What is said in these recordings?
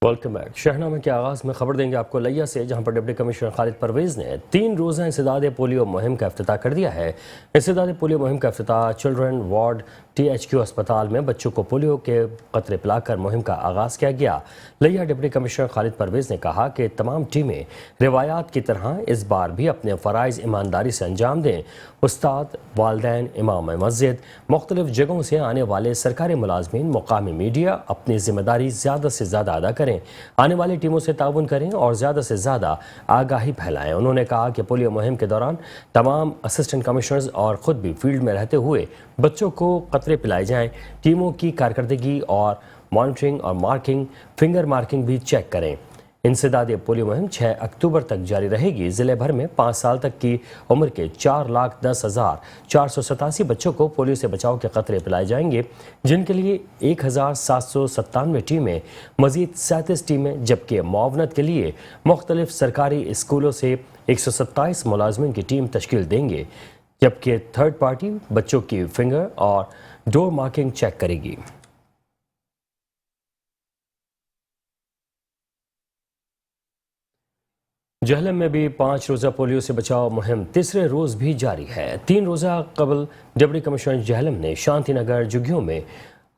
Welcome back. شہنامے کے آغاز میں خبر دیں گے آپ کو لیا سے، جہاں پر ڈپٹی کمشنر خالد پرویز نے 3 روزہ انسداد پولیو مہم کا افتتاح کر دیا ہے۔ انسداد پولیو مہم کا افتتاح چلڈرن وارڈ THQ اسپتال میں بچوں کو پولیو کے قطرے پلا کر مہم کا آغاز کیا گیا۔ لیا ڈپٹی کمشنر خالد پرویز نے کہا کہ تمام ٹیمیں روایات کی طرح اس بار بھی اپنے فرائض ایمانداری سے انجام دیں۔ استاد، والدین، امام مسجد، مختلف جگہوں سے آنے والے سرکاری ملازمین، مقامی میڈیا اپنی ذمہ داری زیادہ سے زیادہ ادا کریں، آنے والی ٹیموں سے تعاون کریں اور زیادہ سے زیادہ آگاہی پھیلائیں۔ انہوں نے کہا کہ پولیو مہم کے دوران تمام اسسٹنٹ کمشنرز اور خود بھی فیلڈ میں رہتے ہوئے بچوں کو قطرے پلائے جائیں، ٹیموں کی کارکردگی اور مانیٹرنگ اور فنگر مارکنگ بھی چیک کریں۔ انسداد پولیو مہم 6 اکتوبر تک جاری رہے گی۔ ضلع بھر میں 5 سال تک کی عمر کے 4,10,487 بچوں کو پولیو سے بچاؤ کے قطرے پلائے جائیں گے، جن کے لیے 1,797 ٹیمیں، مزید 37 ٹیمیں، جبکہ معاونت کے لیے مختلف سرکاری اسکولوں سے 127 ملازمین کی ٹیم تشکیل دیں گے، جبکہ تھرڈ پارٹی بچوں کی فنگر اور ڈور مارکنگ چیک کرے گی۔ جہلم میں بھی 5 روزہ پولیو سے بچاؤ مہم تیسرے روز بھی جاری ہے۔ 3 روزہ قبل ڈپٹی کمشنر جہلم نے شانتی نگر جھگیوں میں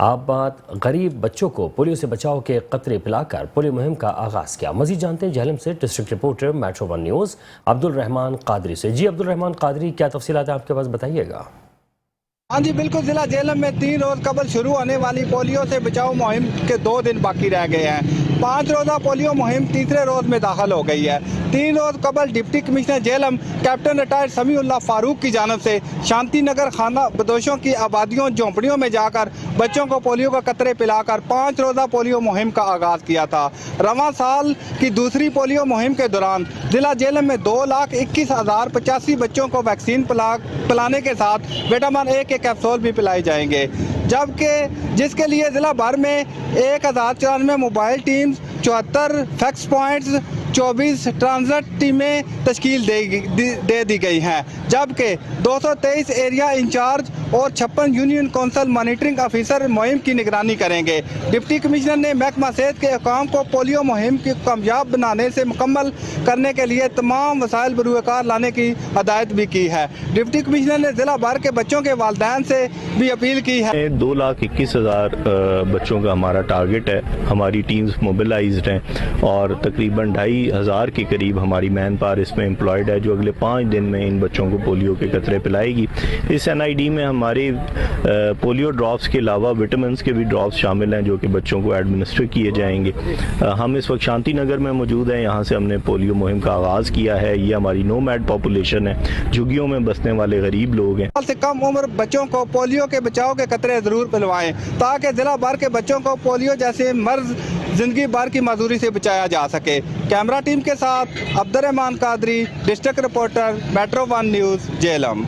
آباد غریب بچوں کو پولیو سے بچاؤ کے قطرے پلا کر پولیو مہم کا آغاز کیا۔ مزید جانتے ہیں جہلم سے district reporter metro 1 news Abdul Rahman Qadri سے۔ جی عبدالرحمان قادری، کیا تفصیلات ہیں آپ کے پاس، بتائیے گا۔ ہاں جی بالکل، ضلع جہلم میں 3 روز قبل شروع ہونے والی پولیو سے بچاؤ مہم کے 2 دن باقی رہ گئے ہیں۔ 5 روزہ پولیو مہم تیسرے روز میں داخل ہو گئی ہے۔ 3 روز قبل deputy commissioner Jhelum captain retired Samiullah Farooq کی جانب سے شانتی نگر خانہ بدوشوں کی آبادیوں جھونپڑیوں میں جا کر بچوں کو پولیو کا قطرے پلا کر 5 روزہ پولیو مہم کا آغاز کیا تھا۔ رواں سال کی دوسری پولیو مہم کے دوران ضلع جہلم میں 2,21,085 بچوں کو ویکسین پلانے کے ساتھ وٹامن A کے کیپسول بھی پلائے جائیں گے، جبکہ جس کے لیے ضلع بھر میں 1,094 mobile teams, 74 fax points, 24 transit ٹیمیں تشکیل دے دی گئی ہیں، جبکہ 223 ایریا انچارج اور 56 یونین کونسل مانیٹرنگ آفیسر مہم کی نگرانی کریں گے۔ ڈپٹی کمشنر نے محکمہ صحت کے حکام کو پولیو مہم کی کامیاب بنانے سے مکمل کرنے کے لیے تمام وسائل بروئے کار لانے کی ہدایت بھی کی ہے۔ ڈپٹی کمشنر نے ضلع بھر کے بچوں کے والدین سے بھی اپیل کی ہے۔ 2,21,000 بچوں کا ہمارا ٹارگٹ ہے۔ ہماری ٹیمز موبلائزڈ ہیں اور تقریباً 2,500 کے قریب ہماری مین پاور اس میں امپلائڈ ہے، جو اگلے 5 دن میں ان بچوں کو پولیو کے قطرے پلائے گی۔ اس NID میں ہمارے پولیو ڈراپس کے علاوہ وٹامنس کے بھی ڈراپس شامل ہیں، جو کہ بچوں کو ایڈمنسٹر کیے جائیں گے۔ ہم اس وقت شانتی نگر میں موجود ہیں، یہاں سے ہم نے پولیو مہم کا آغاز کیا ہے۔ یہ ہماری نومیڈ پاپولیشن ہے، جھگیوں میں بسنے والے غریب لوگ ہیں۔ سے کم عمر بچوں کو پولیو کے بچاؤ کے قطرے ضرور پلوائیں، تاکہ ضلع بھر کے بچوں کو پولیو جیسے مرض زندگی بھر کی معذوری سے بچایا جا سکے۔ کیمرہ ٹیم کے ساتھ Abdul Rahman Qadri, district reporter, metro 1 news, Jhelum.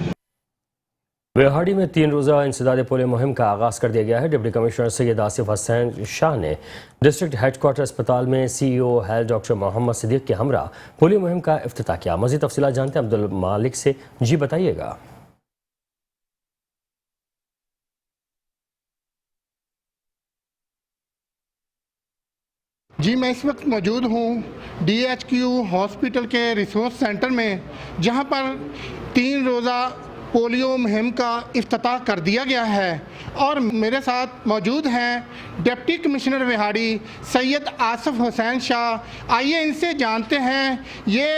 Vehari میں 3 روزہ انسداد پولیو مہم کا آغاز کر دیا گیا ہے۔ ڈپٹی کمشنر سید آصف حسین شاہ نے ڈسٹرکٹ ہیڈ کوارٹر اسپتال میں CEO ہیلتھ ڈاکٹر محمد صدیق کے ہمراہ پولیو مہم کا افتتاح کیا۔ مزید تفصیلات جانتے ہیں عبدالمالک سے۔ جی بتائیے گا۔ جی میں اس وقت موجود ہوں DHQ ہاسپٹل کے ریسورس سینٹر میں، جہاں پر 3 روزہ پولیو مہم کا افتتاح کر دیا گیا ہے، اور میرے ساتھ موجود ہیں ڈپٹی کمشنر ویہاڑی سید آصف حسین شاہ۔ آئیے ان سے جانتے ہیں یہ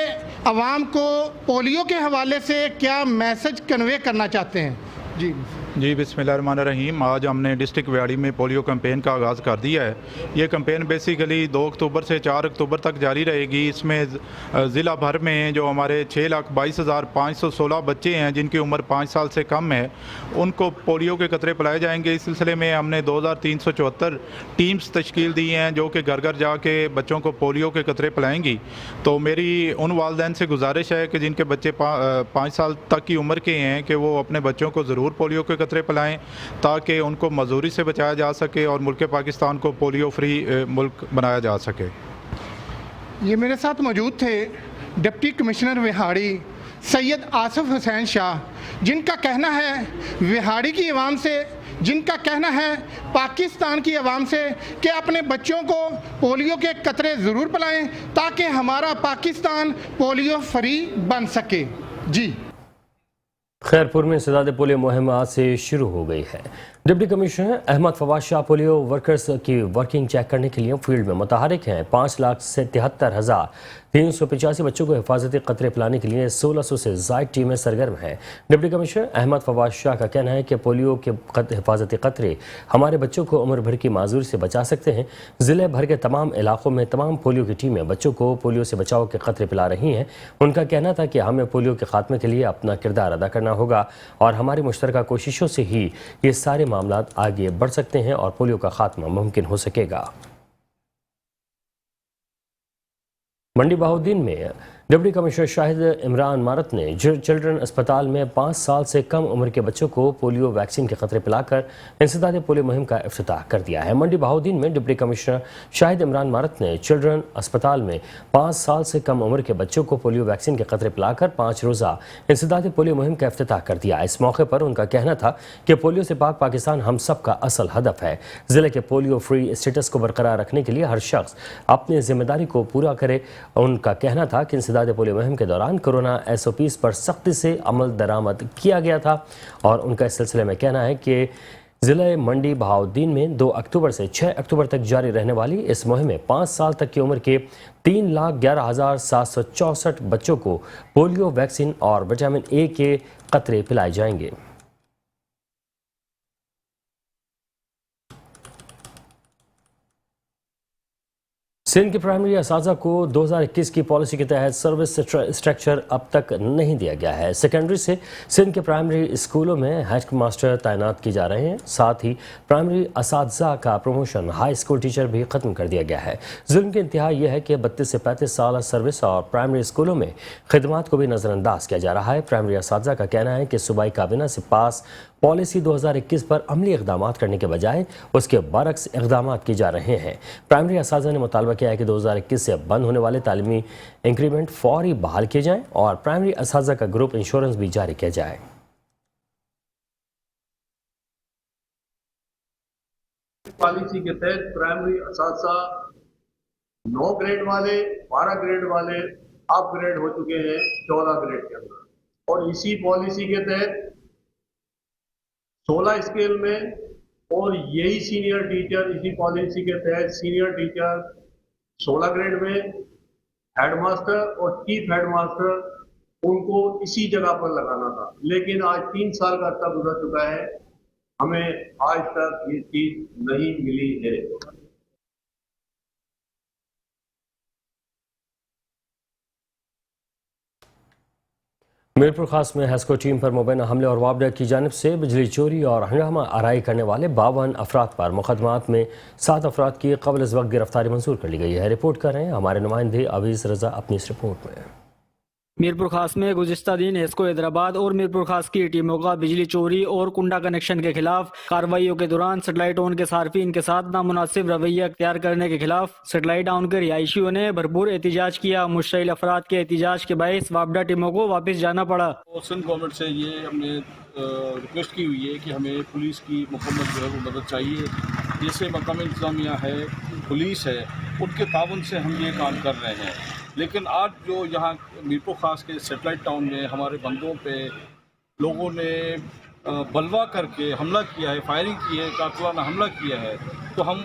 عوام کو پولیو کے حوالے سے کیا میسج کنوے کرنا چاہتے ہیں۔ جی بسم اللہ الرحمن الرحیم۔ آج ہم نے ڈسٹرکٹ ویہاڑی میں پولیو کیمپین کا آغاز کر دیا ہے۔ یہ کیمپین بیسیکلی 2 اکتوبر سے 4 اکتوبر تک جاری رہے گی۔ اس میں ضلع بھر میں جو ہمارے 6,22,516 بچے ہیں جن کی عمر 5 سال سے کم ہے، ان کو پولیو کے قطرے پلائے جائیں گے۔ اس سلسلے میں ہم نے 2,374 ٹیمز تشکیل دی ہیں، جو کہ گھر گھر جا کے بچوں کو پولیو کے قطرے پلائیں گی۔ تو میری ان والدین سے گزارش ہے کہ جن کے بچے 5 سال تک کی عمر کے ہیں کہ وہ اپنے بچوں کو ضرور پولیو کے قطرے پلائیں، تاکہ ان کو معذوری سے بچایا جا سکے اور ملک پاکستان کو پولیو فری ملک بنایا جا سکے۔ یہ میرے ساتھ موجود تھے ڈپٹی کمشنر ویہاڑی سید آصف حسین شاہ، جن کا کہنا ہے ویہاڑی کی عوام سے جن کا کہنا ہے پاکستان کی عوام سے کہ اپنے بچوں کو پولیو کے قطرے ضرور پلائیں تاکہ ہمارا پاکستان پولیو فری بن سکے. جی خیرپور میں انسداد پولیو مہم آج سے شروع ہو گئی ہے. ڈپٹی کمشنر احمد فواز شاہ پولیو ورکرز کی ورکنگ چیک کرنے کے لیے فیلڈ میں متحرک ہیں. 5,73,385 بچوں کو حفاظتی قطرے پلانے کے لیے 1600 سے زائد ٹیمیں سرگرم ہیں. ڈپٹی کمشنر احمد فواز شاہ کا کہنا ہے کہ پولیو کے حفاظتی قطرے ہمارے بچوں کو عمر بھر کی معذوری سے بچا سکتے ہیں. ضلع بھر کے تمام علاقوں میں تمام پولیو کی ٹیمیں بچوں کو پولیو سے بچاؤ کے قطرے پلا رہی ہیں. ان کا کہنا تھا کہ ہمیں پولیو کے خاتمے کے لیے اپنا کردار ادا کرنا ہوگا اور ہماری مشترکہ کوششوں سے ہی یہ سارے معاملات آگے بڑھ سکتے ہیں اور پولیو کا خاتمہ ممکن ہو سکے گا. منڈی بہاؤالدین میں ڈپٹی کمشنر شاہد عمران مارت نے چلڈرن اسپتال میں 5 سال سے کم عمر کے بچوں کو پولیو ویکسین کے قطرے پلا کر انسداد پولیو مہم کا افتتاح کر دیا ہے. منڈی بہاؤالدین میں ڈپٹی کمشنر شاہد عمران مارت نے چلڈرن اسپتال میں 5 سال سے کم عمر کے بچوں کو پولیو ویکسین کے قطرے پلا کر 5 روزہ انسداد پولیو مہم کا افتتاح کر دیا. اس موقع پر ان کا کہنا تھا کہ پولیو سے پاک پاکستان ہم سب کا اصل ہدف ہے. ضلع کے پولیو فری اسٹیٹس کو برقرار رکھنے کے لیے ہر شخص اپنی ذمہ داری کو پورا کرے. ان کا کہنا تھا کہ انسداد پولیو مہم کے دوران کورونا SOPs پر سختی سے عمل درآمد کیا گیا تھا اور ان کا اس سلسلے میں کہنا ہے کہ ضلع منڈی بہاؤالدین میں 2 اکتوبر سے 6 اکتوبر تک جاری رہنے والی اس مہم میں 5 سال تک کی عمر کے 3,11,764 بچوں کو پولیو ویکسین اور وٹامن A کے قطرے پلائے جائیں گے. سندھ کے پرائمری اساتذہ کو 2021 کی پالیسی کے تحت سروس اسٹرکچر اب تک نہیں دیا گیا ہے. سیکنڈری سے سندھ کے پرائمری اسکولوں میں ہیڈ ماسٹر تعینات کیے جا رہے ہیں. ساتھ ہی پرائمری اساتذہ کا پروموشن ہائی اسکول ٹیچر بھی ختم کر دیا گیا ہے. ظلم کی انتہا یہ ہے کہ 32 سے 35 سالہ سروس اور پرائمری اسکولوں میں خدمات کو بھی نظر انداز کیا جا رہا ہے. پرائمری اساتذہ کا کہنا ہے کہ صوبائی کابینہ سے پاس پالیسی 2021 پر عملی اقدامات کرنے کے بجائے اس کے برعکس اقدامات کیے جا رہے ہیں. پرائمری اساتذہ نے مطالبہ کیا ہے کہ 2021 سے بند ہونے والے تعلیمی انکریمنٹ فوری بحال کیے جائیں اور پرائمری اساتذہ کا گروپ انشورنس بھی جاری کیا جائے. پالیسی کے تحت پرائمری اساتذہ 9 گریڈ والے 12 گریڈ والے اپ گریڈ ہو چکے ہیں 14 گریڈ کے اندر اور اسی پالیسی کے تحت 16 اسکیل میں اور یہی سینئر ٹیچر اسی پالیسی کے تحت سینئر ٹیچر 16 گریڈ میں ہیڈ ماسٹر اور چیف ہیڈ ماسٹر ان کو اسی جگہ پر لگانا تھا. لیکن آج 3 سال کا عرصہ گزر چکا ہے, ہمیں آج تک یہ چیز نہیں ملی ہے. میرپور خاص میں ہیسکو ٹیم پر مبینہ حملے اور وابڈا کی جانب سے بجلی چوری اور ہنگامہ آرائی کرنے والے 52 افراد پر مقدمات میں 7 افراد کی قبل از وقت گرفتاری منظور کر لی گئی ہے. رپورٹ کر رہے ہیں ہمارے نمائندے عویز رضا اپنی اس رپورٹ میں. میرپور خاص میں گزشتہ دن ہیسکو حیدرآباد اور میرپور خاص کی ٹیموں کا بجلی چوری اور کنڈا کنیکشن کے خلاف کارروائیوں کے دوران سیٹلائٹ ٹاؤن کے صارفین کے ساتھ نامناسب رویہ اختیار کرنے کے خلاف سیٹلائٹ ٹاؤن کے رہائشیوں نے بھرپور احتجاج کیا. مشتعل افراد کے احتجاج کے باعث وابڈا ٹیموں کو واپس جانا پڑا. سندھ گورنمنٹ سے یہ ہم نے ریکویسٹ کی ہوئی ہے کہ ہمیں پولیس کی مکمل جو ہے وہ مدد چاہیے. جیسے مقامی انتظامیہ ہے, پولیس ہے, ان کے تعاون سے ہم یہ کام کر رہے ہیں. لیکن آج جو یہاں میرپور خاص کے سیٹلائٹ ٹاؤن میں ہمارے بندوں پہ لوگوں نے بلوا کر کے حملہ کیا ہے, فائرنگ کی ہے, قاتلانہ حملہ کیا ہے, تو ہم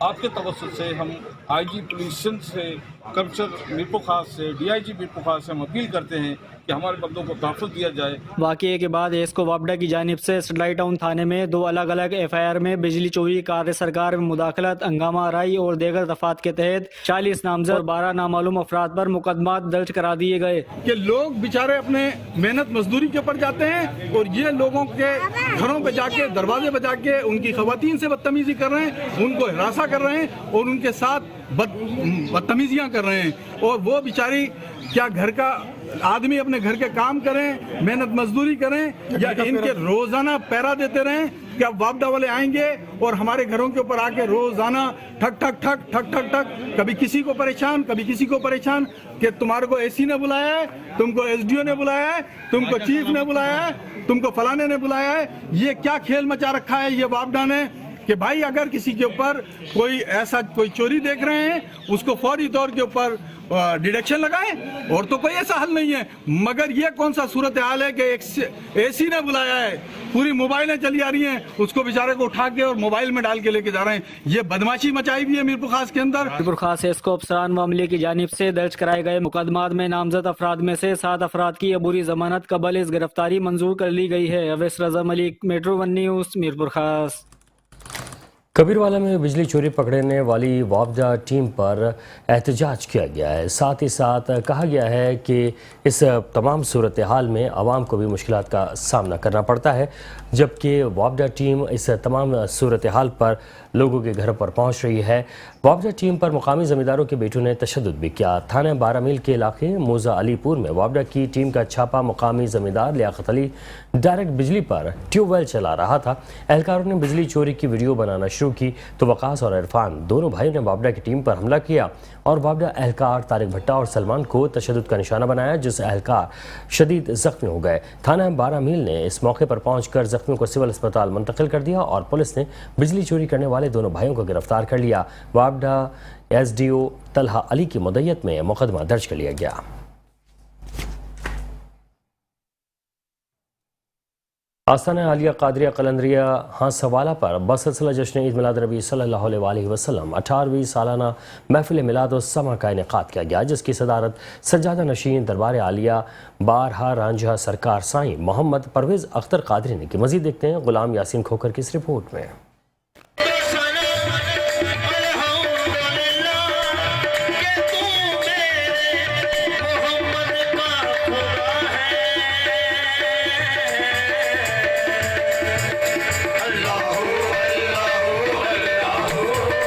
آپ کے توسط سے ہم IG پولیس سندھ سے, کمشنر میرپور خاص سے, DIG میرپور خاص سے ہم اپیل کرتے ہیں کہ ہمارے بندوں کو تحفظ دیا جائے. واقعے کے بعد ہیسکو وابڈا کی جانب سے سیٹلائٹ ٹاؤن تھانے میں 2 الگ الگ FIR میں بجلی چوری, کار سرکار میں مداخلت, ہنگامہ آرائی اور دیگر دفعات کے تحت 40 نامزد اور 12 نامعلوم افراد پر مقدمات درج کرا دیے گئے. کہ لوگ بیچارے اپنے محنت مزدوری کے اوپر جاتے ہیں اور یہ لوگوں کے گھروں پہ جا کے دروازے بجا کے ان کی خواتین سے بدتمیزی کر رہے ہیں, ان کو ہراساں کر رہے ہیں اور ان کے ساتھ بدتمیزیاں کر رہے ہیں. اور وہ بیچاری کیا گھر کا آدمی اپنے گھر کے کام کریں, محنت مزدوری کریں یا ان کے روزانہ پیرا دیتے رہیں कि अब वापडा वाले आएंगे और हमारे घरों के ऊपर आके रोजाना ठक ठक ठक ठक ठक ठक, कभी किसी को परेशान कभी किसी को परेशान, कि तुम्हारे को एसी ने बुलाया है, तुमको एसडीओ ने बुलाया है, तुमको चीफ ने बुलाया है, तुमको फलाने ने बुलाया है। ये क्या खेल मचा रखा है ये वापडा ने, कि भाई अगर किसी के ऊपर कोई ऐसा कोई चोरी देख रहे हैं उसको फौरी तौर के ऊपर डिडक्शन लगाएं, और तो कोई ऐसा हल नहीं है। मगर ये कौन सा सूरत हाल है कि एक एसी ने बुलाया है, पूरी मोबाइलें चली आ रही हैं, उसको बेचारे को उठा के और मोबाइल में डाल के लेके जा रहे हैं। ये बदमाशी मचाई हुई है मीरपुर खास के अंदर। मीरपुर खास एसको अफसरान मामले की जानिब से दर्ज कराए गए मुकदमात में नामजद अफराद में से 7 अफराद की अबूरी जमानत कबल इस गिरफ्तारी मंजूर कर ली गई है। अवैस रजा मलिक, मेट्रो 1 न्यूज़, मीरपुर खास। कबीरवाला में बिजली चोरी पकड़ने वाली वापडा टीम पर एहतजाज किया गया है। साथ ही साथ कहा गया है कि इस तमाम सूरत हाल में आवाम को भी मुश्किलात का सामना करना पड़ता है, जबकि वापडा टीम इस तमाम सूरत हाल पर लोगों के घरों पर पहुंच रही है। वापडा टीम पर मुकामी ज़मींदारों के बेटों ने तशद्दुद भी किया। थाना 12 मील के इलाके मोजा अलीपुर में वापडा की टीम का छापा मुकामी ज़मींदार लियाकत अली डायरेक्ट बिजली पर ट्यूबवेल चला रहा था। एहलकारों ने बिजली चोरी की वीडियो बनाना शुरू की तो वकास और इरफान दोनों भाइयों ने वापडा की टीम पर हमला किया और वापडा एहलकार तारिक भट्टा और सलमान को तशद्दुद का निशाना बनाया, जिससे एहलकार शदीद जख्मी हो गए। थाना 12 मील ने इस मौके पर पहुंचकर जख्मियों को सिविल अस्पताल मुंतकिल कर दिया और पुलिस ने बिजली चोरी करने वाले दोनों भाइयों को गिरफ्तार कर लिया। वापडा एसडीओ तलहा अली की मदयत में मुकदमा दर्ज कर लिया गया। आस्ताना आलिया कादरिया कलंदरिया हांसवाला पर बसिलसिला जश्न ईद मिलाद नबी सल्लल्लाहु अलैहि वसल्लम 18वीं सालाना महफिल मिलाद समा का इनेकाद किया गया, जिसकी सदारत सज्जादा नशीन दरबार आलिया बारहा रांझा सरकार साईं मोहम्मद परवेज़ अख्तर कादरी ने की। मज़ीद देखते हैं गुलाम यासीन खोखर की इस रिपोर्ट में।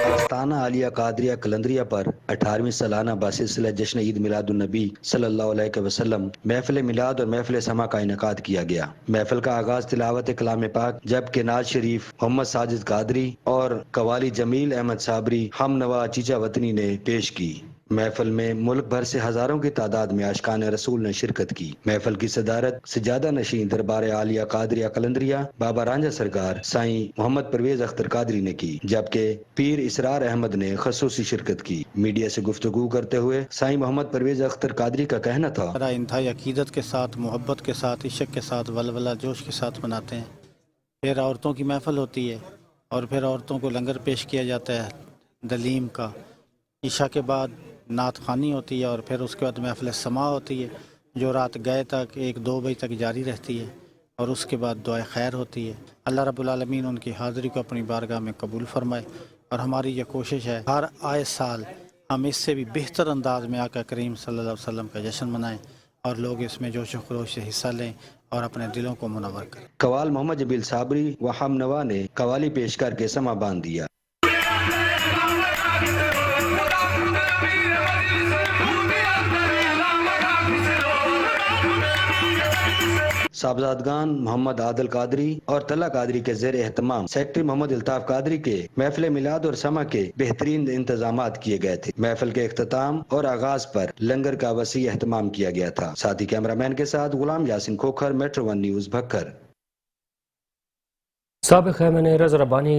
आस्ताना आलिया कादरिया कलंदरिया पर 18वीं सालाना बासिलसिला जश्न ईद मिलादुन नबी सल्लल्लाहु अलैहि वसल्लम महफिल मिलाद और महफिल समा का इनेकाद किया गया। महफिल का आगाज तिलावत कलाम पाक जबकि नाज शरीफ मोहम्मद साजिद कादरी और कवाली जमील अहमद साबरी हम नवा चीचा वतनी ने पेश की। महफिल में मुल्क भर से हजारों की तादाद में आशिकान रसूल ने शिरकत की। महफिल की सदारत सज्जादा नशीन दरबार आलिया कादरिया कलंदरिया बाबा रांझा सरकार साईं मोहम्मद परवेज अख्तर कादरी ने की, जबकि पीर इसरार अहमद ने खसूसी शिरकत की। मीडिया से गुफ्तगू करते हुए साईं मोहम्मद परवेज अख्तर कादरी का कहना था, इंतहाई अकीदत के साथ, मोहब्बत के साथ, इश्क के साथ, वलवला जोश के साथ मनाते हैं। फिर औरतों की महफिल होती है और फिर औरतों को लंगर पेश किया जाता है दलीम का। ईशा के बाद नात खानी होती है और फिर उसके बाद महफिल समा होती है जो रात गए तक 1-2 बजे तक जारी रहती है और उसके बाद दुआ खैर होती है। अल्लाह रब्बुल आलमीन उनकी हाज़िरी को अपनी बारगाह में कबूल फरमाए और हमारी ये कोशिश है हर आए साल हम इससे भी बेहतर अंदाज में आका करीम सल्लल्लाहु अलैहि वसल्लम का जश्न मनाएं और लोग इसमें जोश व खरोश से हिस्सा लें और अपने दिलों को मुनव्वर करें। कवाल मोहम्मद जबील साबरी व हम नवा ने कवाली पेश करके समा बांध दिया। साहबजादगान मोहम्मद आदिल कादरी और तला कादरी के ज़ेर एहतमाम सेक्रेटरी मोहम्मद इल्ताफ कादरी के महफिल मिलाद और समा के बेहतरीन इंतजामात किए गए थे। महफिल के इख्तिताम और आगाज पर लंगर का वसी एहतमाम किया गया था। साथ ही कैमरामैन के साथ गुलाम यासिन खोखर, मेट्रो 1 न्यूज़ भक्कर। साबिक़ खैमन रज़ रब्बानी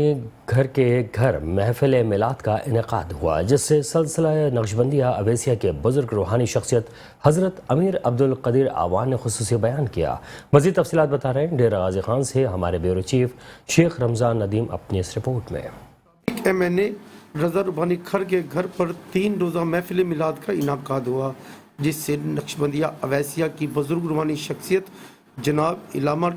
घर के घर महफिल मिलाद का इनेकाद हुआ, जिससे सिलसिला नक्शबंदिया अवेसिया के बुजुर्ग रूहानी शख्सियत हज़रत अमीर अब्दुल कदीर आवान ने खुसूसी बयान किया। मज़ीद तफसीलात बता रहे हैं डेरा गाजी खान से हमारे ब्यूरो चीफ शेख रमज़ान नदीम अपनी इस रिपोर्ट में। मैंने रज़ा रब्बानी घर के घर पर 3 रोज़ा महफिल मिलाद का इनेकाद हुआ, जिससे नक्शबंदिया अवेसिया की बुजुर्ग रूहानी शख्सियत जनाब इलामा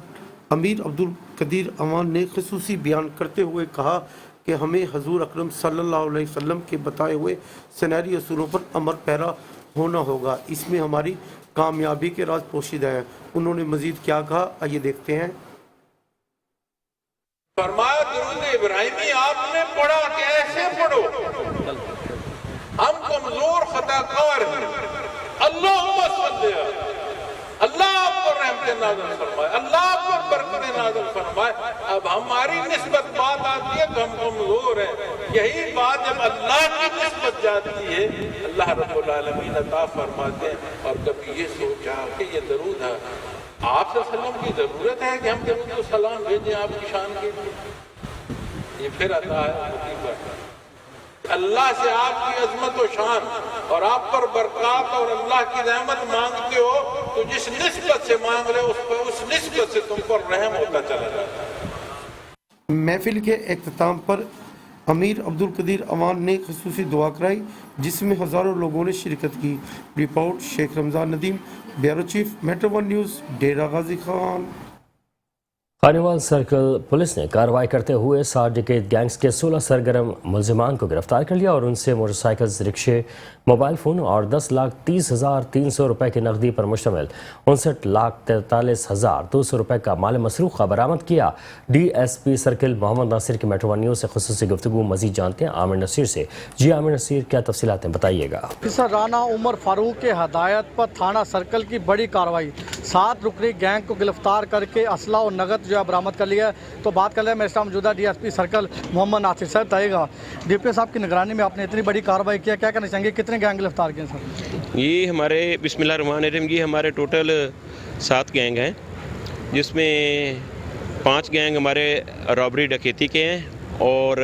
अमीर अब्दुल कदीर अवान ने खसूसी बयान करते हुए कहा कि हमें हजूर अकरम सल्लल्लाहु अलैहि वसल्लम के बताए हुए सुनहरी असूलों पर अमर पैरा होना होगा। इसमें हमारी कामयाबी के राज पोशीदा है। उन्होंने मजीद क्या कहा, आइए देखते हैं। फरमाया दुरूद इब्राहिमी आपने पढ़ा, कैसे पढ़ो? हम कमजोर खताकार हैं। अल्लाह आप पर रहमत नाज़िल फरमाए, अल्लाह आप पर बरकत नाज़िल फरमाए। अब हमारी निस्बत बात आती है तो हम कमजोर हैं, यही बात जब अल्लाह की निस्बत जाती है अल्लाह रब्बुल आलमीन अता फरमाते हैं। और कभी ये सोचा कि ये दरूद है आप सल्लल्लाहु की जरूरत है कि हम दरूद सलाम भेजें आपकी शान के लिए? ये फिर आता है अल्लाह से आपकी अजमत व शान और आप पर बरकत और अल्लाह की रहमत मांगते हो तो जिस निस्बत से मांग रहे हो उस निस्बत से तुम पर रहम होता चला जाता है। महफिल के इख्तिताम पर अमीर अब्दुल कदीर अवान ने खुसूसी दुआ कराई, जिसमें हज़ारों लोगों ने शिरकत की। Report Sheikh Ramzan Nadeem, bureau chief, metro one news, Dera Ghazi Khan. Khanewal circle police ने कार्रवाई करते हुए 60 डकैत गैंग्स के 16 सरगर्म मुलजिमान को गिरफ्तार कर लिया और उनसे मोटरसाइकिल्स, रिक्शे, मोबाइल फ़ोन और 10,30,300 रुपये की नकदी पर मुश्तमिल 59,43,200 रुपये का माल मसरूक़ बरामद किया। DSP सर्कल मोहम्मद नासिर की मेट्रो वन न्यूज़ से खुसूसी गुफ्तगू मज़ीद जानते हैं आमिर नसीर से। जी आमिर नसीर, क्या तफसीलात हैं, बताइएगा। ऑफिसर राना उमर फारूक के हदायत पर थाना सर्कल की बड़ी कार्रवाई, 7 रुकनी गैंग को गिरफ्तार करके असला और नगद जो है बरामद कर लिया है। तो बात कर रहे हैं मेरे साथ मौजूदा DSP circle Mohammad Nasir. Sir बताइएगा, DPO साहब की निगरानी में आपने इतनी बड़ी कार्रवाई किया, क्या कहना चाहेंगे, कितने गैंग गिरफ्तार किए सर? ये हमारे बिस्मिल्लाहिर्रहमानिर्रहीम ये हमारे टोटल 7 गैंग हैं, जिसमें 5 गैंग हमारे रॉबरी डकैती के हैं और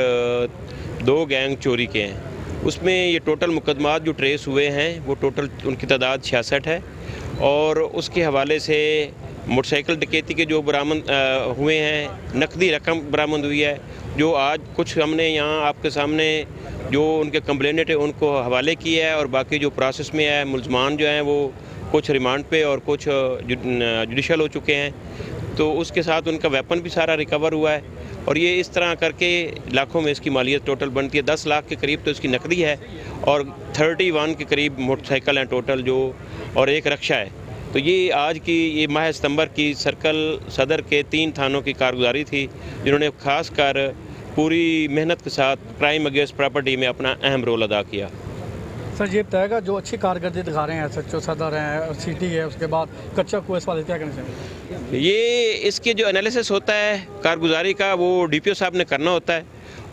2 गैंग चोरी के हैं। उसमें ये टोटल मुकदमात जो ट्रेस हुए हैं वो टोटल उनकी तादाद 66 है और उसके हवाले से मोटरसाइकिल डकैती के जो बरामद हुए हैं, नकदी रकम बरामद हुई है, जो आज कुछ हमने यहाँ आपके सामने जो उनके कंप्लेनेंट है उनको हवाले किया है और बाकी जो प्रोसेस में है मुलजमान जो हैं वो कुछ रिमांड पे और कुछ जुडिशल हो चुके हैं। तो उसके साथ उनका वेपन भी सारा रिकवर हुआ है और ये इस तरह करके लाखों में इसकी मालियत टोटल बनती है। 10 लाख के करीब तो इसकी नकदी है और 31 के करीब मोटरसाइकिल हैं टोटल जो, और 1 रक्षा है। तो ये आज की ये माह सितंबर की सर्कल सदर के 3 थानों की कारगुजारी थी, जिन्होंने ख़ास कर पूरी मेहनत के साथ क्राइम अगेंस्ट प्रॉपर्टी में अपना अहम रोल अदा किया। सर ये बताएगा, जो अच्छी कारकर्दगी दिखा रहे हैं SHO सदर हैं, सिटी है, उसके बाद कच्चा कुएं, इस वाले क्या कहना चाहिए? ये इसके जो एनालिसिस होता है कारगुजारी का वो DPO साहब ने करना होता है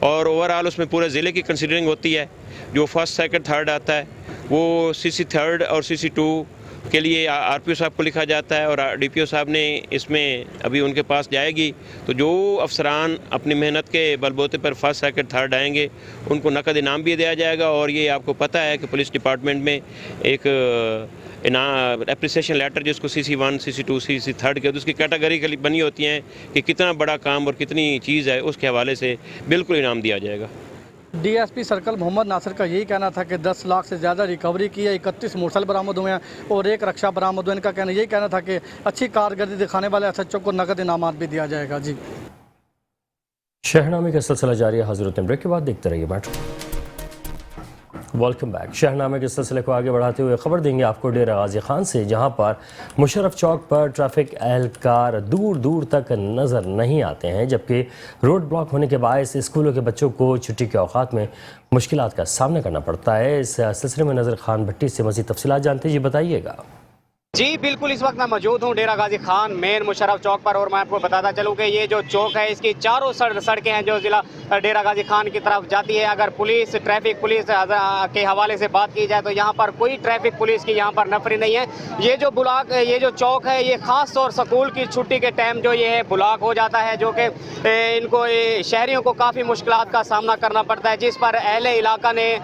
और ओवरऑल उसमें पूरे ज़िले की कंसीडरिंग होती है। जो फर्स्ट, सेकंड, थर्ड आता है वो CC 3 और CC 2 के लिए RPO साहब को लिखा जाता है और DPO साहब ने इसमें अभी उनके पास जाएगी। तो जो अफसरान अपनी मेहनत के बलबूते पर फर्स्ट, सेकंड, थर्ड आएंगे उनको नकद इनाम भी दिया जाएगा। और ये आपको पता है कि पुलिस डिपार्टमेंट में एक एप्रिसिएशन लेटर जिसको CC 1, CC 2, CC 3 के उसकी कैटेगरी बनी होती हैं कि कितना बड़ा काम और कितनी चीज़ है, उसके हवाले से बिल्कुल इनाम दिया जाएगा। DSP सर्कल मोहम्मद नासिर का यही कहना था कि 10 लाख से ज़्यादा रिकवरी की है, 31 मोटरसाइकिल बरामद हुए हैं और 1 रक्षा बरामद हुए। इनका यही कहना था कि अच्छी कारकर्दगी दिखाने वाले SHO को नकद इनामात भी दिया जाएगा। जी, शहनामे का सिलसिला जारी है। हाजिर होते हैं ब्रेक के बाद, देखते रहिए मेट्रो। Welcome back. शहनामे के सिलसिले को आगे बढ़ाते हुए खबर देंगे आपको डेरा गाजी खान से, जहां पर मुशर्रफ चौक पर ट्रैफिक एहलकार दूर दूर तक नज़र नहीं आते हैं, जबकि रोड ब्लॉक होने के बायस स्कूलों के बच्चों को छुट्टी के औकात में मुश्किलात का सामना करना पड़ता है। इस सिलसिले में नज़र खान भट्टी से मज़ीद तफसीलात जानते हैं। जी बताइएगा। जी बिल्कुल, इस वक्त मैं मौजूद हूँ डेरा गाजी खान मेन मुशर्रफ चौक पर और मैं आपको बताता चलूँ कि ये जो चौक है इसकी चारों सड़कें हैं जो ज़िला डेरा गाजी खान की तरफ जाती है। अगर पुलिस, ट्रैफिक पुलिस के हवाले से बात की जाए तो यहाँ पर कोई ट्रैफिक पुलिस की यहाँ पर नफरी नहीं है। ये जो ब्लॉक, ये जो चौक है, ये ख़ास तौर स्कूल की छुट्टी के टाइम जो ये है ब्लॉक हो जाता है, जो कि इनको शहरियों को काफ़ी मुश्किलात का सामना करना पड़ता है, जिस पर अहले इलाका ने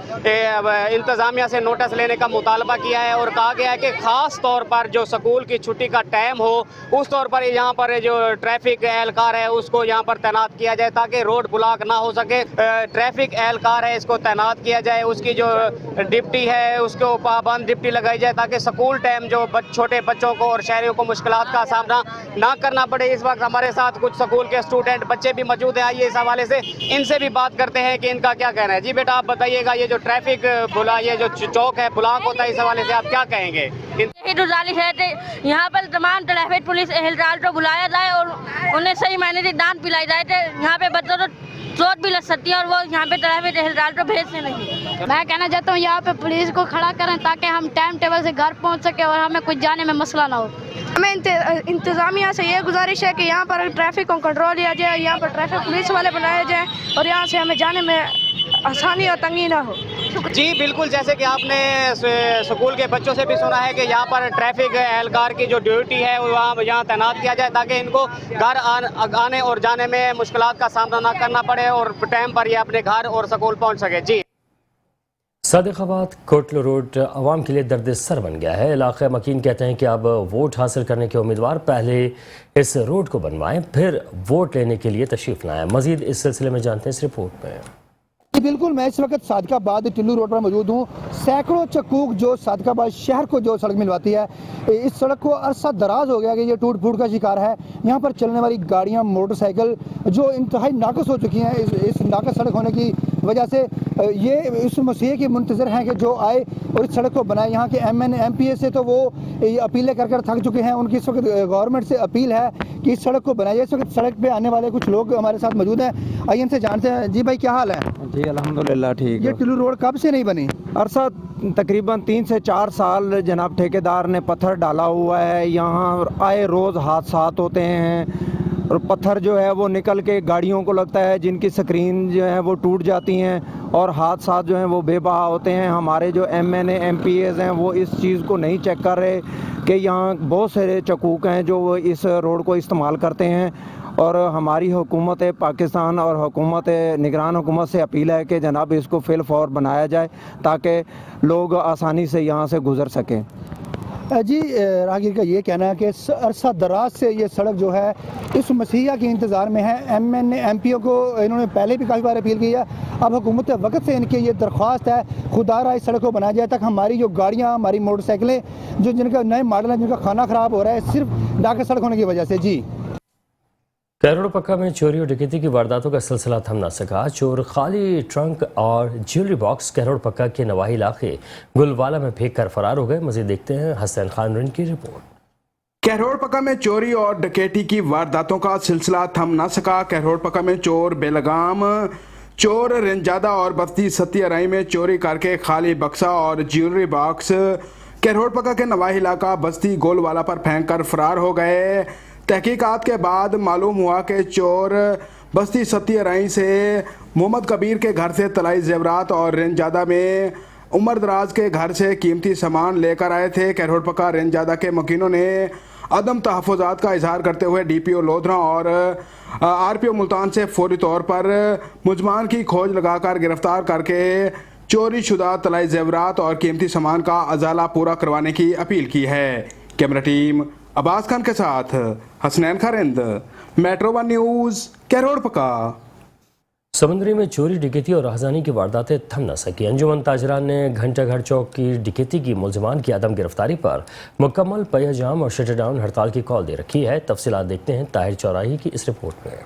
इंतज़ामिया से नोटिस लेने का मुतालबा किया है और कहा गया है कि ख़ास तौर पर जो स्कूल की छुट्टी का टाइम हो उस तौर पर यहाँ पर जो ट्रैफिक एहलकार है उसको यहाँ पर तैनात किया जाए ताकि रोड ब्लॉक ना हो सके। ट्रैफिक एहलकार है इसको तैनात किया जाए, उसकी जो डिप्टी है उसको पाबंद डिप्टी लगाई जाए ताकि स्कूल टाइम जो छोटे बच्चों को और शहरियों को मुश्किलात का सामना ना करना पड़े। इस वक्त हमारे साथ कुछ स्कूल के स्टूडेंट बच्चे भी मौजूद हैं, आइए इस हवाले से इनसे भी बात करते हैं कि इनका क्या कहना है। जी बेटा, आप बताइएगा, ये जो ट्रैफिक ये जो चौक है ब्लॉक होता है, इस हवाले से आप क्या कहेंगे? यही गुजारिश है कि यहाँ पर तमाम ट्रैफिक पुलिस एहलकार को बुलाया जाए और उन्हें सही मायने से दांत पिलाई जाए तो यहाँ पे बच्चों को चोट भी लग सकती है और वो यहाँ पे ट्रैफिक एहलकार को भेजते नहीं। मैं कहना चाहता हूँ यहाँ पे पुलिस को खड़ा करें ताकि हम टाइम टेबल से घर पहुँच सके और हमें कुछ जाने में मसला ना हो। हमें इंतज़ामिया से ये गुजारिश है कि यहाँ पर ट्रैफिक को कंट्रोल किया जाए, यहाँ पर ट्रैफिक पुलिस वाले बनाए जाएँ और यहाँ से हमें जाने में आसानी और तंगी ना हो। जी बिल्कुल, जैसे कि आपने स्कूल के बच्चों से भी सुना है कि यहाँ पर ट्रैफिक एहलकार की जो ड्यूटी है वो यहाँ तैनात किया जाए ताकि इनको घर आने और जाने में मुश्किलात का सामना ना करना पड़े और टाइम पर ये अपने घर और स्कूल पहुँच सके। जी सादिकाबाद कोटलो रोड आवाम के लिए दर्द सर बन गया है। इलाका मकीन कहते हैं कि अब वोट हासिल करने के उम्मीदवार पहले इस रोड को बनवाएं फिर वोट लेने के लिए तशरीफ लाएं। मजीद इस सिलसिले में जानते हैं इस रिपोर्ट में। बिल्कुल, मैं इस वक्त सादिकाबाद टिल्लू रोड पर मौजूद हूँ। सैकड़ों चक्कूक जो सादिकाबाद शहर को जो सड़क मिलवाती है, इस सड़क को अरसा दराज हो गया कि ये टूट फूट का शिकार है। यहाँ पर चलने वाली गाड़ियाँ, मोटरसाइकिल जो इंतहाई नाकस हो चुकी हैं इस नाकस सड़क होने की वजह से ये इस मसीह के मुंतज़र हैं कि जो आए और इस सड़क को बनाए। यहाँ के MPA से तो वो अपीलें कर थक चुके हैं। उनकी इस वक्त गवर्नमेंट से अपील है कि इस सड़क को बनाइए। इस वक्त सड़क पे आने वाले कुछ लोग हमारे साथ मौजूद हैं, आइए इनसे जानते हैं। जी भाई, क्या हाल है? जी अल्हम्दुलिल्लाह ठीक। ये टिल्लू रोड कब से नहीं बनी? अरसा तकरीबन 3 से 4 साल जनाब ठेकेदार ने पत्थर डाला हुआ है। यहाँ आए रोज़ हादसात होते हैं और पत्थर जो है वो निकल के गाड़ियों को लगता है, जिनकी स्क्रीन जो है वो टूट जाती हैं और हादसात जो हैं वो बेबहा होते हैं। हमारे जो MPAs हैं वो इस चीज़ को नहीं चेक कर रहे कि यहाँ बहुत सारे चकूक हैं जो वो इस रोड को इस्तेमाल करते हैं। और हमारी हुकूमत पाकिस्तान और हुकूमत निगरान हुकूमत से अपील है कि जनाब इसको फिल फौर बनाया जाए ताकि लोग आसानी से यहाँ से गुज़र सकें। जी, राहगीर का ये कहना है कि अरसा दराज से ये सड़क जो है इस मसीहा के इंतज़ार में है। MPO को इन्होंने पहले भी काफ़ी बार अपील की है। अब हुकूमत वक्त से इनकी ये दरख्वास्त है, खुदारा इस सड़क को बनाया जाए तक हमारी जो गाड़ियाँ, हमारी मोटरसाइकिलें जो जिनका नए मॉडल है, जिनका खाना ख़राब हो रहा है सिर्फ डाका सड़क होने की वजह से। जी, कैरोड़ पक्का में चोरी और डकैती की वारदातों का सिलसिला थम न सका। चोर खाली ट्रंक और ज्वेलरी बॉक्स कैरोड़ पक्का के नवाही इलाके गुलवाला में फेंक कर फरार हो गए। मजीद देखते हैं हसन खान रिन की रिपोर्ट। कैरोड़ पक्का में चोरी और डकैती की वारदातों का सिलसिला थम न सका। कैरोड़ पक्का में चोर बेलगाम चोर रेंजादा और बस्ती सत्याराई में चोरी करके खाली बक्सा और ज्वेलरी बॉक्स कैरोड़ पक्का के नवाही इलाका बस्ती गोलवाला पर फेंक कर फरार हो गए। तहकीकात के बाद मालूम हुआ कि चोर बस्ती सत्याराई से मोहम्मद कबीर के घर से तलाई जेवरात और रेंजादा में उमर दराज के घर से कीमती सामान लेकर आए थे। कैरोड़ पक्का रेंजादा के मकीनों ने अदम तहफ़्फ़ुज़ात का इजहार करते हुए DPO लोधरा और RPO मुल्तान से फौरी तौर पर मुजमान की खोज लगाकर गिरफ्तार करके चोरी शुदा तलाई जेवरात और कीमती सामान का अजाला पूरा करवाने की अपील की है। कैमरा टीम अब्बास खान के साथ हसनैन खारिंद, मेट्रो 1 न्यूज़, कैरोड़ पक्का। समुंदरी में चोरी डकैती और राहज़ानी की वारदातें थम न सकी। अंजुमन ताजरान ने घंटा घर चौक की डकैती की मुलजमान की आदम गिरफ्तारी पर मुकम्मल पहियाजाम और शटर डाउन हड़ताल की कॉल दे रखी है। तफसीलात देखते हैं ताहिर चौराही की इस रिपोर्ट में।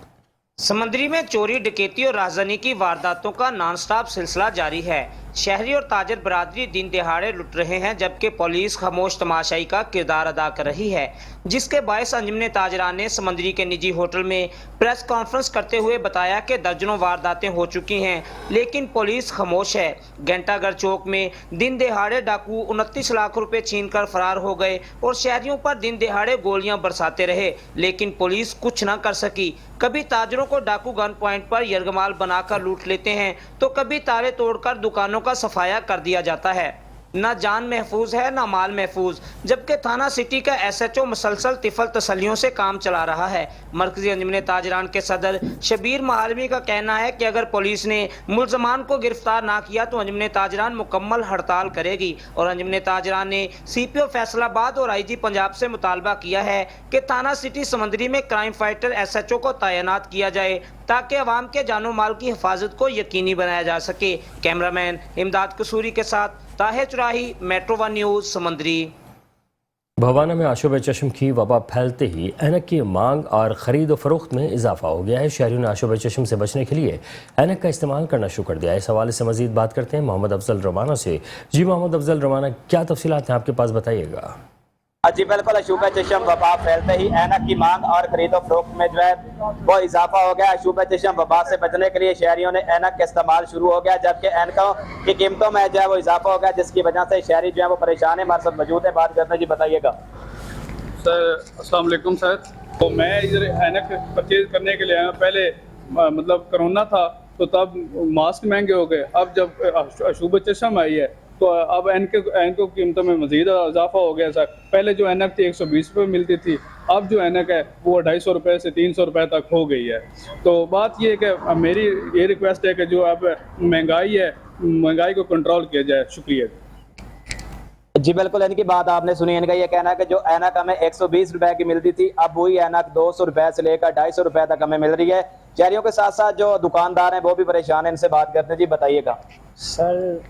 समंदरी में चोरी डकैती और राहज़ानी की वारदातों का नॉन स्टॉप सिलसिला जारी है। शहरी और ताजर बरादरी दिन दिहाड़े लुट रहे हैं, जबकि पुलिस खामोश तमाशाई का किरदार अदा कर रही है, जिसके बायस अंजुमन ताजरान ने समंदरी के निजी होटल में प्रेस कॉन्फ्रेंस करते हुए बताया कि दर्जनों वारदातें हो चुकी हैं, लेकिन पुलिस खामोश है। घंटाघर चौक में दिन दिहाड़े डाकू 29 लाख रुपए छीन कर फरार हो गए और शहरियों पर दिन दिहाड़े गोलियां बरसाते रहे, लेकिन पुलिस कुछ न कर सकी। कभी ताजरों को डाकू गन पॉइंट पर यरगमाल बनाकर लूट लेते हैं, तो कभी ताले तोड़कर दुकानों का सफाया कर दिया जाता है। न जान महफूज है न माल महफूज, जबकि थाना सिटी का SHO मुसलसल तिफल तसलियों से काम चला रहा है। मरकजी अंजुमन ताजरान के सदर शबीर महालमी का कहना है कि अगर पुलिस ने मुलजमान को गिरफ्तार ना किया तो अंजुमन ताजरान मुकम्मल हड़ताल करेगी। और अंजुमन ताजरान ने CPO फैसलाबाद और IG पंजाब से मुतालबा किया है कि थाना सिटी समंदरी में क्राइम फाइटर SHO को तैनात किया जाए ताकि अवाम के जानो माल की हिफाजत को यकीनी बनाया जा सके। कैमरामैन इमदाद कसूरी के साथ ताहिर चौराही, मेट्रो 1 न्यूज़, समंदरी। भवाना में आशुब चश्म की वबा फैलते ही ऐनक की मांग और ख़रीद व फरोख्त में इजाफा हो गया है। शहरियों ने आशुब चश्म से बचने के लिए ऐनक का इस्तेमाल करना शुरू कर दिया है। इस हवाले से मजीद बात करते हैं मोहम्मद अफजल रवाना से। जी मोहम्मद अफजल रवाना, क्या तफसीलात हैं आपके पास, बताइएगा। जी बिल्कुल, अशूब चश्म वबा फैलते ही ऐनक की मांग और खरीदो फरोख्त में जो है वो इजाफा हो गया। अशूब चश्म वबा से बचने के लिए शहरियों ने ऐनक का इस्तेमाल शुरू हो गया, जबकि ऐनकों की कीमतों में जो है वो इजाफा हो गया, जिसकी वजह से शहरी जो है वो परेशान है। हमारे साथ मौजूद है, बात करते हैं। जी बताइएगा सर। अस्सलाम वालेकुम सर। तो मैं इधर ऐनक परचेज करने के लिए आया। पहले मतलब कोरोना था तो तब मास्क महंगे हो गए। अब जब अशूब चश्म आई है तो अब ऐनकों की कीमतों में मज़ीद इजाफा हो गया सर। पहले जो ऐनक थी 120 रुपये मिलती थी, अब जो ऐनक है वो 250 रुपये से 300 रुपये तक हो गई है। तो बात ये है कि मेरी ये रिक्वेस्ट है कि जो अब महंगाई है, महंगाई को कंट्रोल किया जाए। शुक्रिया। जी बिल्कुल, इनकी बात आपने सुनी। इनका ये कहना है कि जो ऐनक हमें 120 रुपए की मिलती थी, अब वही ऐनक 200 रुपए से लेकर 250 रुपए तक हमें मिल रही है। शहरियों के साथ साथ जो दुकानदार हैं वो भी परेशान हैं। इनसे बात करते हैं। जी बताइएगा सर।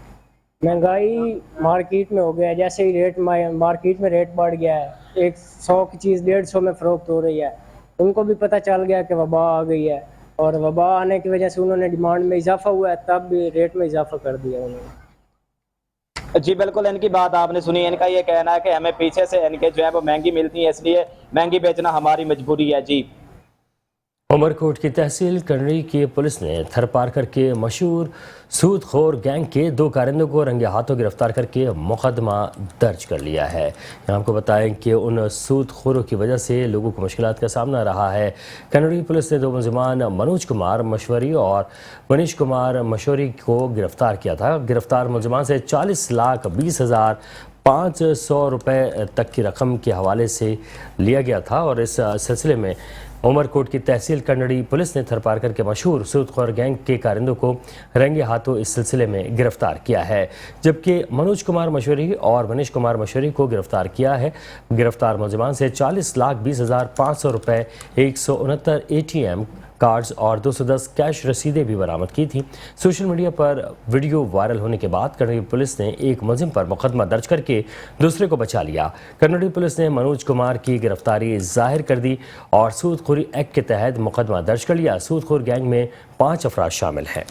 महंगाई मार्केट में हो गया है, जैसे ही रेट मार्केट में रेट बढ़ गया है, 100 की चीज़ 150 में फ़रोख्त हो रही है। उनको भी पता चल गया कि वबा आ गई है, और वबा आने की वजह से उन्होंने डिमांड में इजाफा हुआ है, तब भी रेट में इजाफा कर दिया उन्होंने। जी बिल्कुल, इनकी बात आपने सुनी। इनका ये कहना है कि हमें पीछे से इनके जो है वो महंगी मिलती है, इसलिए महंगी बेचना हमारी मजबूरी है। जी उमरकोट की तहसील करनी की पुलिस ने थरपार करके मशहूर सूदखोर गैंग के 2 कारिंदों को रंगे हाथों गिरफ्तार करके मुकदमा दर्ज कर लिया है। आपको बताएं कि उन सूदखोरों की वजह से लोगों को मुश्किलात का सामना रहा है। कन्नौज पुलिस ने 2 मुलजिमान मनोज कुमार मशवरी और मनीष कुमार मशवरी को गिरफ्तार किया था। गिरफ्तार मुलजिमान से 40,20,500 रुपये तक की रकम के हवाले से लिया गया था, और इस सिलसिले में उमरकोट की तहसील कन्नड़ी पुलिस ने थरपार करके मशहूर सूदखोर गैंग के कारिंदों को रंगे हाथों इस सिलसिले में गिरफ्तार किया है, जबकि मनोज कुमार मशवरी और मनीष कुमार मशवरी को गिरफ्तार किया है। गिरफ्तार मुलजिमान से 40,20,500 रुपये, 169 ATM कार्ड्स और 210 कैश रसीदें भी बरामद की थी। सोशल मीडिया पर वीडियो वायरल होने के बाद कन्नौज पुलिस ने एक मुलजिम पर मुकदमा दर्ज करके दूसरे को बचा लिया। कन्नौज पुलिस ने मनोज कुमार की गिरफ्तारी जाहिर कर दी और सूदखोरी एक्ट के तहत मुकदमा दर्ज कर लिया। सूदखोर गैंग में 5 अफराद शामिल हैं।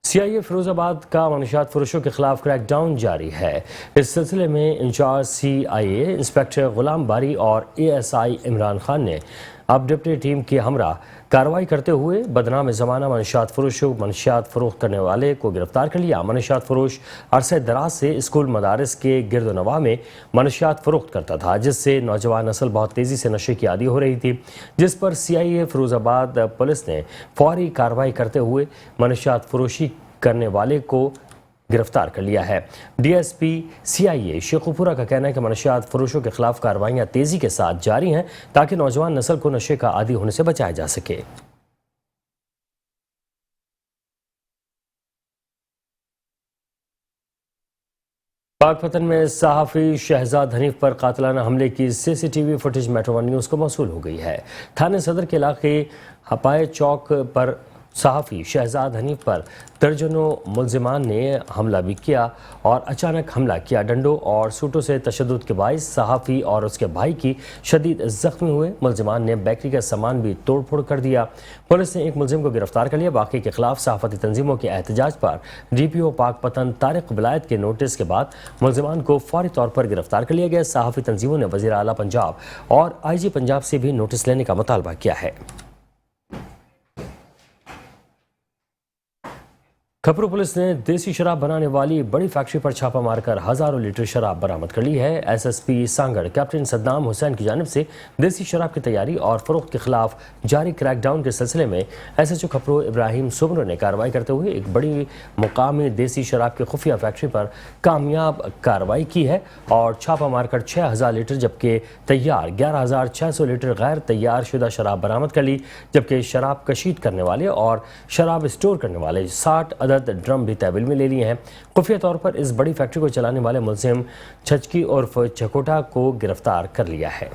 CIA फिरोजाबाद का मनशियात फरोशों के खिलाफ क्रैकडाउन जारी है। इस सिलसिले में इंचार्ज CIA इंस्पेक्टर गुलाम बारी और ASI इमरान खान ने अब डिप्टी टीम के हमरा कार्रवाई करते हुए बदनाम ज़माना मनशियात फरोख्त करने वाले को गिरफ्तार कर लिया। मनशियात फरोश अरसे दराज से स्कूल मदारस के गिरदोनवा में मनशियात फरोख्त करता था, जिससे नौजवान नस्ल बहुत तेज़ी से नशे की आदी हो रही थी, जिस पर CIA फिरोजाबाद पुलिस ने फौरी कार्रवाई करते हुए मनशियात फरोशी करने वाले को गिरफ्तार कर लिया है। DSP CIA शेखुपुरा का कहना है कि मनशियात फरोशों के खिलाफ कार्रवाइयाँ तेज़ी के साथ जारी हैं ताकि नौजवान नस्ल को नशे का आदी होने से बचाया जा सके। पाकपतन में सहाफ़ी शहजाद हनीफ पर कातिलाना हमले की CCTV फुटेज मेट्रो 1 न्यूज़ को मौसूल हो गई है। थाने सदर के इलाके हपाए चौक पर सहाफ़ी शहजाद हनीफ पर दर्जनों मुलजिमान ने हमला भी किया और अचानक हमला किया। डंडों और सूटों से तशद्दुद के बाइस सहाफ़ी और उसके भाई की शदीद ज़ख्मी हुए। मुलजिमान ने बेकरी का सामान भी तोड़ फोड़ कर दिया। पुलिस ने एक मुलजिम को गिरफ्तार कर लिया। बाकी के खिलाफ सहाफ़ती तंजीमों के एहतजाज पर DPO पाकपतन तारिक बिलायत के नोटिस के बाद मुलजिमान को फौरी तौर पर गिरफ्तार कर लिया गया। सहाफ़ी तंजीमों ने वज़ीर आला पंजाब और IG पंजाब से भी नोटिस लेने का मुतालबा किया है। खपरू पुलिस ने देसी शराब बनाने वाली बड़ी फैक्ट्री पर छापा मारकर हज़ारों लीटर शराब बरामद कर ली है। SSP सांगड़ कैप्टन सद्दाम हुसैन की जानिब से देसी शराब की तैयारी और फरोख्त के खिलाफ जारी क्रैकडाउन के सिलसिले में SHO खपरू इब्राहिम सुमर ने कार्रवाई करते हुए एक बड़ी मुकामी देसी शराब की खुफिया फैक्ट्री पर कामयाब कार्रवाई की है और छापा मारकर 6,000 लीटर जबकि तैयार 11,600 लीटर गैर तैयार शुदा शराब बरामद कर ली, जबकि शराब कशीद करने वाले और शराब स्टोर करने वाले 60 ड्रम भी तहवील में ले लिए हैं। खुफिया तौर पर इस बड़ी फैक्ट्री को चलाने वाले मुलजिम छचकी उर्फ चकोटा को गिरफ्तार कर लिया है।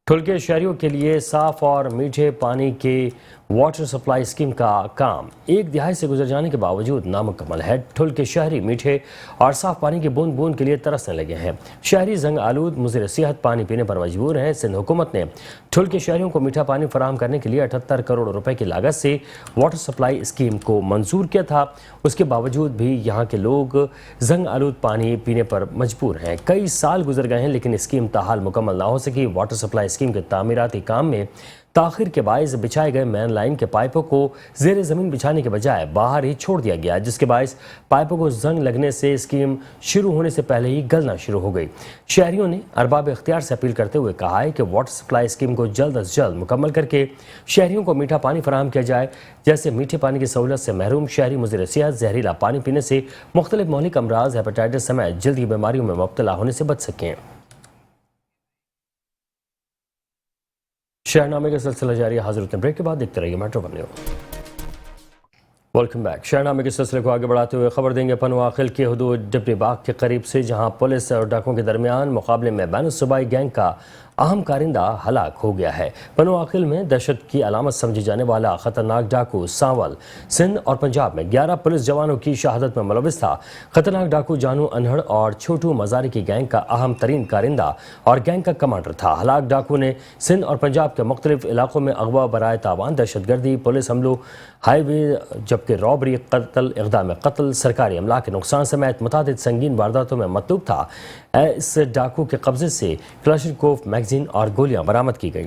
ठुल के शहरियों के लिए साफ और मीठे पानी के वाटर सप्लाई स्कीम का काम एक दिहाई से गुजर जाने के बावजूद नामुकम्मल है। ठुल के शहरी मीठे और साफ पानी की बूंद बूंद के लिए तरसने लगे हैं। शहरी जंग आलूद मुज़र सेहत पानी पीने पर मजबूर हैं। सिंध हुकूमत ने ठुल के शहरियों को मीठा पानी फराहम करने के लिए 78 करोड़ रुपए की लागत से वाटर सप्लाई स्कीम को मंजूर किया था। उसके बावजूद भी यहाँ के लोग जंग आलूद पानी पीने पर मजबूर हैं। कई साल गुजर गए हैं लेकिन स्कीम ताहाल मुकम्मल ना हो सकी। वाटर सप्लाई स्कीम के तामीराती काम में ताखिर के बायस बिछाए गए मेन लाइन के पाइपों को ज़ेर ज़मीन बिछाने के बजाय बाहर ही छोड़ दिया गया, जिसके बायस पाइपों को जंग लगने से स्कीम शुरू होने से पहले ही गलना शुरू हो गई। शहरियों ने अरबाब इख्तियार से अपील करते हुए कहा है कि वाटर सप्लाई स्कीम को जल्द अज जल्द मुकम्मल करके शहरियों को मीठा पानी फराहम किया जाए। जैसे मीठे पानी की सहूलत से महरूम शहरी मुज़र सेहत जहरीला पानी पीने से मुख्तलिफ मौलिक अमराज, हेपेटाइटिस समेत जल्द की बीमारियों में मुब्तला होने से बच सकें। शहरनामे का सिलसिला जारी है। हाजिर होते हैं ब्रेक के बाद, देखते रहिए metro one news. Welcome back. शहरनामे के सिलसिले को आगे बढ़ाते हुए खबर देंगे पनवाखिल के हदूद डिबरी बाग के करीब से, जहां पुलिस और डाकुओं के दरमियान मुकाबले में बैनुल-सूबाई गैंग का अहम कारिंदा हलाक हो गया है। पनवाखिल में दहशत की अलामत समझी जाने वाला खतरनाक डाकू सांवल सिंध और पंजाब में 11 पुलिस जवानों की शहादत में मुलविस था। खतरनाक डाकू जानू अनहड़ और छोटू मजारी की गैंग का अहम तरीन कारिंदा और गैंग का कमांडर था। हलाक डाकू ने सिंध और पंजाब के मुख्तलिफ इलाकों में अगवा, बराए तावान, दहशतगर्दी, पुलिस हमलों, हाईवे जबकि रॉबरी, कत्ल, इक़दाम कत्ल, सरकारी अमला के नुकसान समेत मुतादिद संगीन वारदातों में मतलूब था। इस डाकू के कब्जे से क्लाशिनकोफ मैगजीन और गोलियां बरामद की गई।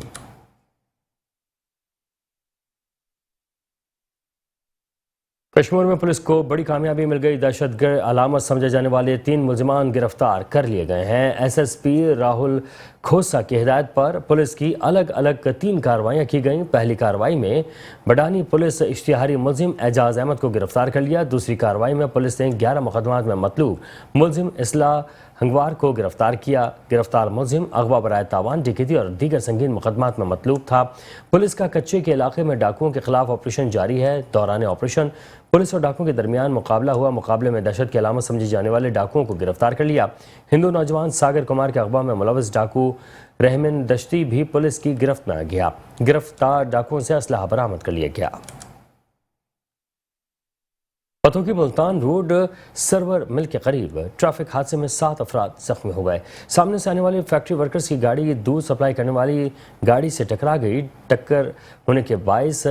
कश्मीर में पुलिस को बड़ी कामयाबी मिल गई। दहशतगर्द अलामत समझे जाने वाले 3 मुलजिमान गिरफ्तार कर लिए गए हैं। एसएसपी राहुल खोसा की हिदायत पर पुलिस की अलग अलग 3 कार्रवाइयाँ की गईं। पहली कार्रवाई में बडानी पुलिस इश्तिहारी मुलजिम एजाज अहमद को गिरफ्तार कर लिया। दूसरी कार्रवाई में पुलिस ने 11 मुकदमात में मतलूब मुलजिम इसला हंगवार को गिरफ्तार किया। गिरफ्तार मुलजिम अगवा, बराए तावान, डकैती और दीगर संगीन मुकदमात में मतलूब था। पुलिस का कच्चे के इलाके में डाकुओं के खिलाफ ऑपरेशन जारी है। दौरान ऑपरेशन पुलिस और डाकुओं के दरमियान मुकाबला हुआ। मुकाबले में दहशत की अलामत समझी जाने वाले डाकुओं को गिरफ्तार कर लिया। हिंदू नौजवान सागर कुमार के अगवा में मुलविस डाकू रहमान दश्ती भी पुलिस की गिरफ्त में आ गया। गिरफ्तार डाकुओं से असलहा बरामद कर लिया गया। पतोकी मुल्तान रोड सर्वर मिल के करीब ट्रैफिक हादसे में 7 अफराद जख्मी हो गए। सामने से आने वाली फैक्ट्री वर्कर्स की गाड़ी दूध सप्लाई करने वाली गाड़ी से टकरा गई। टक्कर होने के बायस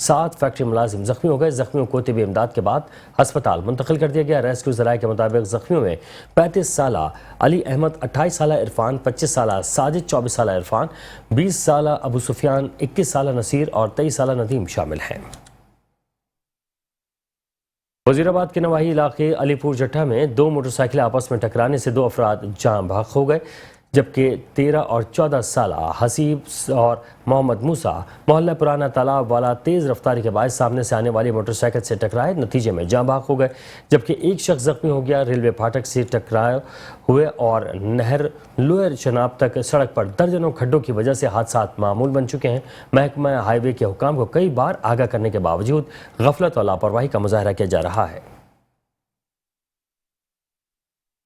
7 फैक्ट्री मुलाजिम जख्मी हो गए। जख्मियों को तिबी इमदाद के बाद अस्पताल मुंतकिल कर दिया गया। रेस्क्यू ज़राए के मुताबिक जख्मियों में 35 साल अली अहमद, 28 साल इरफान, 25 साल साजिद, 24 साल इरफान, 20 साल अबू सुफियान, 21 साल नसीर और 23 साल नदीम शामिल हैं। वजीराबाद के नवाही इलाके अलीपुर जट्टा में 2 मोटरसाइकिलें आपस में टकराने से 2 अफराद जान बहक हो गए, जबकि 13 और 14 साल हसीब और मोहम्मद मूसा मोहल्ला पुराना तालाब वाला तेज़ रफ्तारी के बाद सामने से आने वाली मोटरसाइकिल से टकराए। नतीजे में जान बहक हो गए, जबकि एक शख्स जख्मी हो गया। रेलवे फाटक से टकराए हुए और नहर लोअर चनाब तक सड़क पर दर्जनों खड्डों की वजह से हादसात मामूल बन चुके हैं। महकमा हाईवे के हुकाम को कई बार आगाह करने के बावजूद गफलत और लापरवाही का मुजाहरा किया जा रहा है।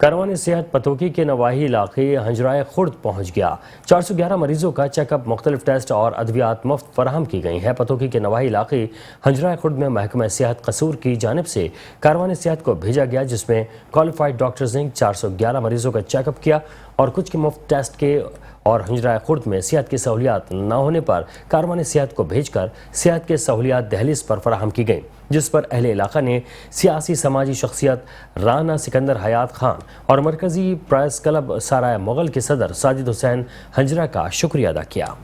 कारवान सेहत पतोकी के नवाही इलाके हंजराए खुर्द पहुंच गया। 411 मरीजों का चेकअप, मुख्तलिफ टेस्ट और अद्वियात मुफ्त फराहम की गई हैं। पतोकी के नवाही इलाके हंजराए खुर्द में महकमा सेहत कसूर की जानिब से कारवान सेहत को भेजा गया, जिसमें क्वालिफाइड डॉक्टर्स ने 411 मरीजों का चेकअप किया और कुछ के मुफ्त टेस्ट के। और हंजराए खुर्द में सेहत की सहूलियात न होने पर कारवान सेहत को भेजकर सेहत के सहूलियात दहलीज पर फराहम की गई, जिस पर अहले इलाका ने सियासी समाजी शख्सियत राना सिकंदर हयात खान और मरकजी प्रेस क्लब साराय मुगल के सदर साजिद हुसैन हंजरा का शुक्रिया अदा किया।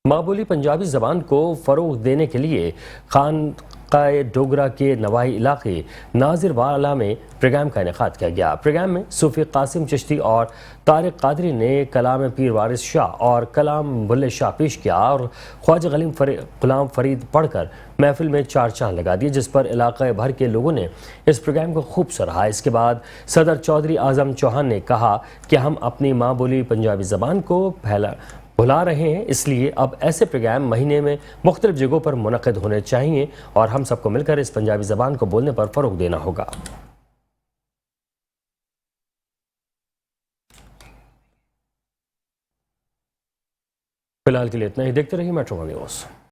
माबोली पंजाबी ज़बान को फ़रोग़ देने के लिए खानक़ाए डोगरा के नवाही इलाके नाजिर वाला में प्रोग्राम का इनेकाद किया गया। प्रोग्राम में सूफ़ी कासिम चिश्ती और तारिक कादरी ने कलाम पीर वारिस शाह और कलाम बुल्ले शाह पेश किया और ख्वाजा गुलाम फरीद पढ़कर महफिल में 4 चांद लगा दिए, जिस पर इलाक़े भर के लोगों ने इस प्रोग्राम को खूब सराहा। इसके बाद सदर चौधरी आज़म चौहान ने कहा कि हम अपनी माँ बोली पंजाबी ज़बान को भुला रहे हैं, इसलिए अब ऐसे प्रोग्राम महीने में मुख्तलिफ जगहों पर मुनक़िद होने चाहिए और हम सबको मिलकर इस पंजाबी ज़बान को बोलने पर फ़रोग़ देना होगा। फिलहाल के लिए इतना ही। देखते रहिए मेट्रो वन न्यूज़।